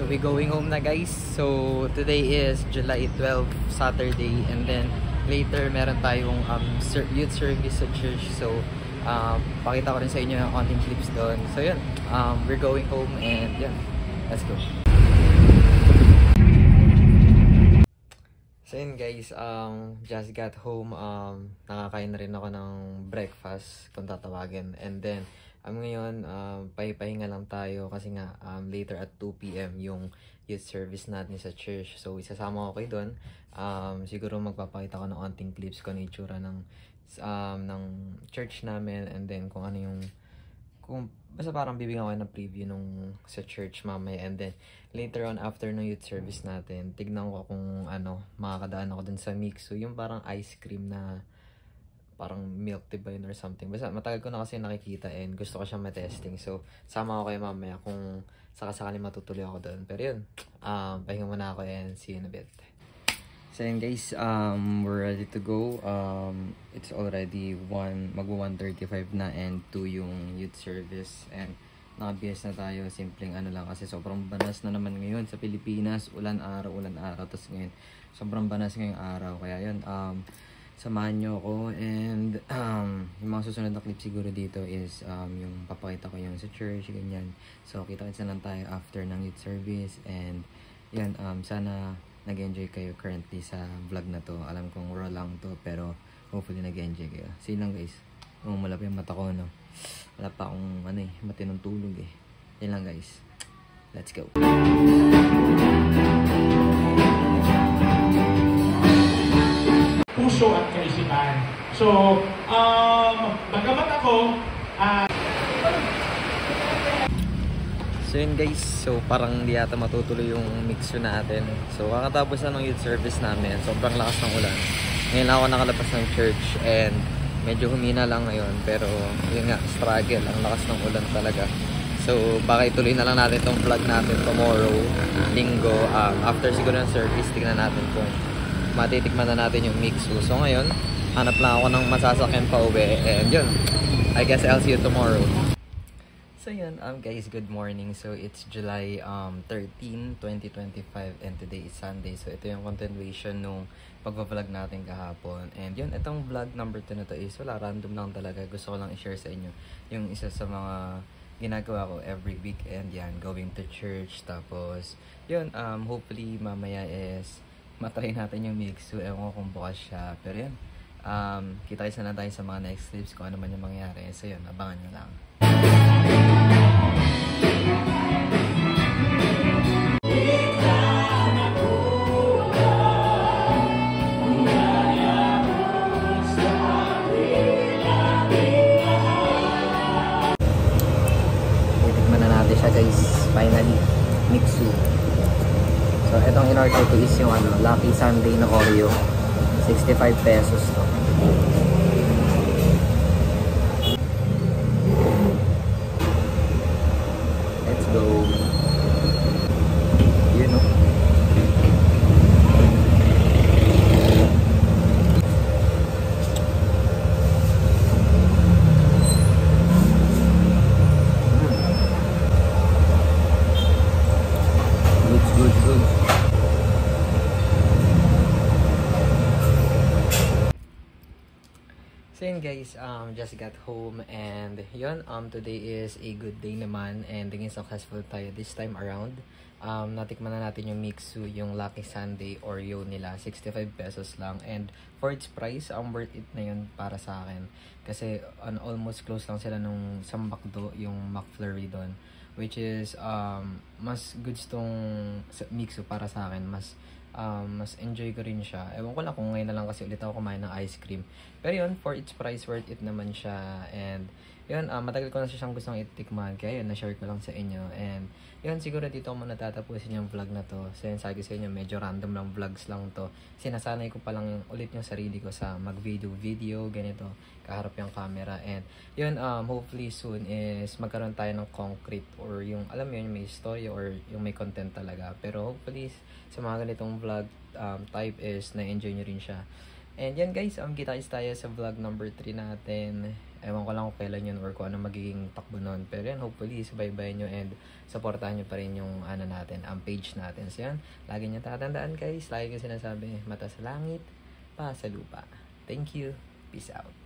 So we going home na guys. So today is July 12, Saturday, and then later meron tayong youth service sa church. So pakita ko rin sa inyo yung konting clips doon. So yun, we're going home and yun, let's go. So yun guys, just got home, nakakain na rin ako ng breakfast kung tatawagin, and then ngayon, pahinga lang tayo kasi nga later at 2 PM yung youth service natin sa church. So isasama ko kayo doon. Siguro magpapakita ko ng onting clips kung ano yung itsura ng church namin, and then kung ano yung basta parang bibigyan ko ng preview nung sa church mamaya, and then later on after ng youth service natin, tignan ko kung makakadaan ako dun sa mix. So yung parang ice cream na parang milk divine or something. Basta matagal ko na kasi nakikita and gusto ko siyang matesting. So sama ko kayo mamaya kung sakasakali matutuloy ako doon. Pero yun, pahinga muna ako and see you in a bit. So yun guys, we're ready to go. It's already mag-1:35 na and 2 yung youth service, and nakabihas na tayo. Simpleng lang kasi sobrang banas na naman ngayon sa Pilipinas. Ulan araw. Tapos ngayon sobrang banas ngayong araw. Kaya yun, samahan nyo ako, and yung mga susunod na clip siguro dito is yung papakita ko yung sa church, ganyan. So kita-kitsa lang tayo after ng youth service, and yan, sana nag-enjoy kayo currently sa vlog na to. Alam kong raw lang to, pero hopefully nag-enjoy kayo. See lang guys. Wala pa yung mata ko, no? Wala pa akong matinong tulog eh. Yan lang guys. Let's go. Puso at kaisipan. So, bagamat ako, So yun guys, so parang hindi yata matutuloy yung mixer natin. So kakatapos na ng youth service namin, sobrang lakas ng ulan. Ngayon ako nakalabas ng church and medyo humina lang ngayon, pero yun nga, struggle, ang lakas ng ulan talaga. So baka ituloy na lang natin itong vlog natin tomorrow, linggo, after siguro ng service, tignan natin kung matitikman na natin yung mixu. So ngayon, hanap lang ako ng masasakyan pa uwi, and yun, I guess I'll see you tomorrow. So yun, guys, good morning. So it's July 13, 2025, and today is Sunday. So ito yung continuation nung pag-vlog natin kahapon. And yun, itong vlog number 2 na to is wala, random lang talaga. Gusto ko lang i-share sa inyo yung isa sa mga ginagawa ko every weekend. Yan, going to church. Tapos yun, hopefully mamaya is matry natin yung mixu. Ewan ko kung bukas siya. Pero yun, kita-kita na tayo sa mga next clips kung ano man yung mangyari. So yun, abangan nyo lang. Titikman na natin siya guys, finally, mixu. So itong in-order ko is yung Lucky Sunday na Oreo, 65 pesos to. Let's go. Yun, no? Good. So yun guys, just got home, and yun, today is a good day naman, and naging successful tayo this time around. Natikman na natin yung mixu, yung Lucky Sunday Oreo nila, 65 pesos lang, and for its price, worth it na yun para sa akin, kasi almost close lang sila nung sa McDo, yung McFlurry doon, which is mas goods tong mixu para sa akin. Mas enjoy ko rin siya. Ewan ko lang kung ngayon na lang kasi ulit ako kumain ng ice cream. Pero yun, for its price, worth it naman siya. And yun, matagal ko na siyang gustong itikman. Kaya yun, na-share ko lang sa inyo. And yun, siguro dito ako muna tatapusin yung vlog na to. So yun, sabi ko sa inyo, medyo random lang vlogs lang to. Sinasanay ko pa lang ulit yung sarili ko sa mag-video, ganito, kaharap yung camera. And yun, hopefully soon is magkaroon tayo ng concrete, or yung, alam mo yun, may story or yung may content talaga. Pero hopefully, sa mga ganitong vlog type is na-enjoy nyo rin siya. And yan guys, kita-kits tayo sa vlog number 3 natin. Ewan ko lang kung kailan yun or kung ano magiging takbo nun. Pero yan, hopefully, subaybayan nyo and supportahan nyo pa rin yung ano natin, ang page natin. So yan, lagi nyo tatandaan guys. Lagi ko sinasabi, mata sa langit, pa sa lupa. Thank you. Peace out.